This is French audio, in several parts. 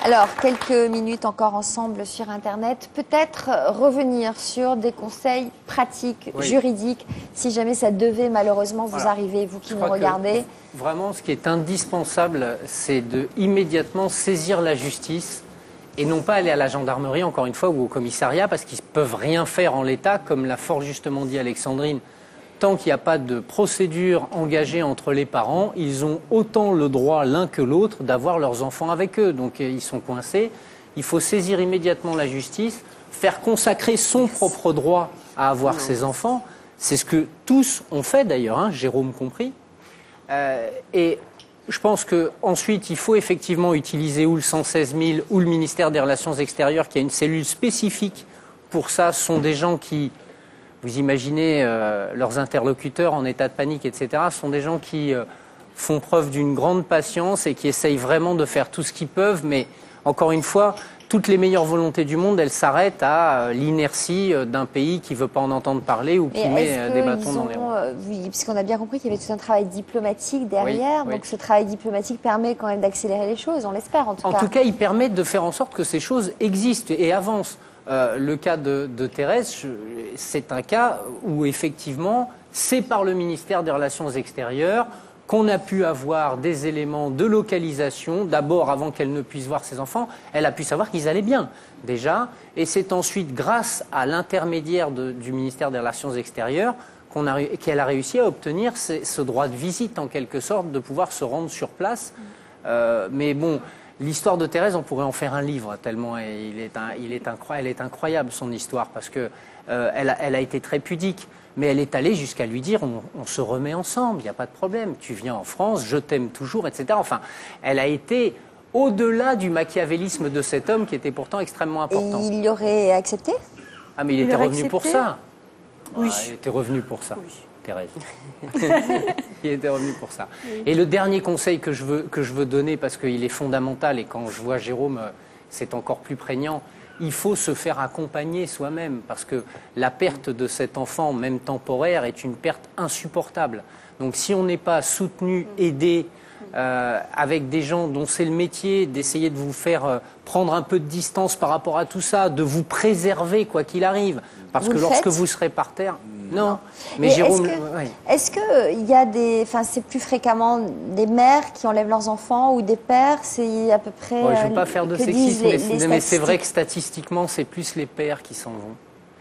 Alors, quelques minutes encore ensemble sur Internet. Peut-être revenir sur des conseils pratiques, juridiques, si jamais ça devait malheureusement vous arriver, vous qui nous regardez. Vraiment, ce qui est indispensable, c'est de immédiatement saisir la justice et non pas aller à la gendarmerie, encore une fois, ou au commissariat, parce qu'ils ne peuvent rien faire en l'état, comme l'a fort justement dit Alexandrine. Tant qu'il n'y a pas de procédure engagée entre les parents, ils ont autant le droit l'un que l'autre d'avoir leurs enfants avec eux. Donc ils sont coincés. Il faut saisir immédiatement la justice, faire consacrer son propre droit à avoir ses enfants. C'est ce que tous ont fait d'ailleurs, hein, Jérôme compris. Et je pense qu'ensuite, il faut effectivement utiliser ou le 116 000 ou le ministère des Relations extérieures, qui a une cellule spécifique pour ça. Ce sont des gens qui... Vous imaginez leurs interlocuteurs en état de panique, etc. Ce sont des gens qui font preuve d'une grande patience et qui essayent vraiment de faire tout ce qu'ils peuvent. Mais encore une fois, toutes les meilleures volontés du monde, elles s'arrêtent à l'inertie d'un pays qui ne veut pas en entendre parler ou qui met des bâtons dans les roues. Oui, puisqu'on a bien compris qu'il y avait tout un travail diplomatique derrière. Donc ce travail diplomatique permet quand même d'accélérer les choses, on l'espère en tout cas. En tout cas, il permet de faire en sorte que ces choses existent et avancent. Le cas de Thérèse, c'est un cas où effectivement, c'est par le ministère des Relations extérieures qu'on a pu avoir des éléments de localisation. D'abord, avant qu'elle ne puisse voir ses enfants, elle a pu savoir qu'ils allaient bien déjà. Et c'est ensuite grâce à l'intermédiaire du ministère des Relations extérieures qu'elle a réussi à obtenir ce droit de visite en quelque sorte, de pouvoir se rendre sur place. Mais bon... L'histoire de Thérèse, on pourrait en faire un livre, tellement elle est incroyable, son histoire, parce que elle a été très pudique, mais elle est allée jusqu'à lui dire on se remet ensemble, il n'y a pas de problème, tu viens en France, je t'aime toujours, etc. Enfin, elle a été au-delà du machiavélisme de cet homme qui était pourtant extrêmement important. Et il y aurait accepté? Ah, mais il était revenu pour ça. Oui. Il était revenu pour ça. Oui. Thérèse. Il était revenu pour ça. Oui. Et le dernier conseil que je veux donner, parce qu'il est fondamental, et quand je vois Jérôme, c'est encore plus prégnant, il faut se faire accompagner soi-même, parce que la perte de cet enfant, même temporaire, est une perte insupportable. Donc si on n'est pas soutenu, aidé, avec des gens dont c'est le métier, d'essayer de vous faire prendre un peu de distance par rapport à tout ça, de vous préserver quoi qu'il arrive, parce que lorsque vous serez par terre... Non, mais Jérôme... Est-ce qu'il y a des... Enfin, c'est plus fréquemment des mères qui enlèvent leurs enfants ou des pères? C'est à peu près... je ne veux pas faire de sexisme, mais c'est vrai que statistiquement, c'est plus les pères qui s'en vont.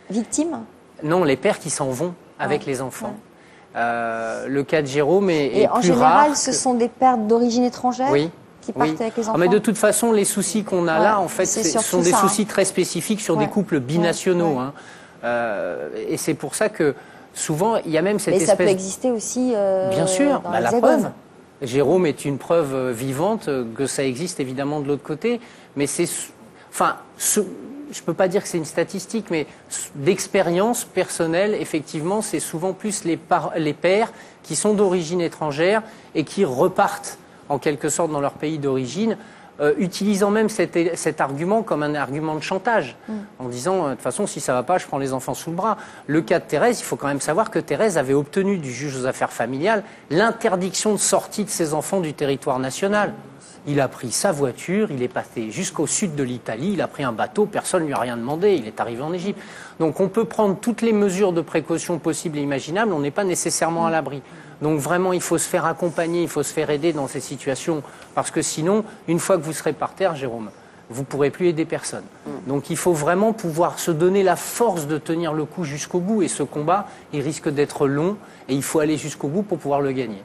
Victimes? Non, les pères qui s'en vont avec les enfants. Le cas de Jérôme est plus rare. Et en général, ce sont des pères d'origine étrangère qui partent avec les enfants? Mais de toute façon, les soucis qu'on a là, en fait, ce sont des soucis très spécifiques sur des couples binationaux. Et c'est pour ça que souvent, il y a même cette espèce... Mais ça peut exister aussi bien sûr, dans la preuve. Jérôme est une preuve vivante que ça existe évidemment de l'autre côté. Mais c'est... Enfin, je ne peux pas dire que c'est une statistique, mais d'expérience personnelle, effectivement, c'est souvent plus les pères qui sont d'origine étrangère et qui repartent en quelque sorte dans leur pays d'origine, utilisant même cet argument comme un argument de chantage, en disant, de toute façon, si ça ne va pas, je prends les enfants sous le bras. Le cas de Thérèse, il faut quand même savoir que Thérèse avait obtenu du juge aux affaires familiales l'interdiction de sortie de ses enfants du territoire national. Il a pris sa voiture, il est passé jusqu'au sud de l'Italie, il a pris un bateau, personne ne lui a rien demandé, il est arrivé en Égypte. Donc on peut prendre toutes les mesures de précaution possibles et imaginables, on n'est pas nécessairement à l'abri. Donc vraiment, il faut se faire accompagner, il faut se faire aider dans ces situations, parce que sinon, une fois que vous serez par terre, Jérôme, vous ne pourrez plus aider personne. Donc il faut vraiment pouvoir se donner la force de tenir le coup jusqu'au bout, et ce combat, il risque d'être long, et il faut aller jusqu'au bout pour pouvoir le gagner.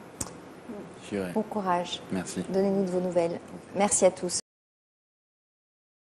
Bon courage. Merci. Donnez-nous de vos nouvelles. Merci à tous.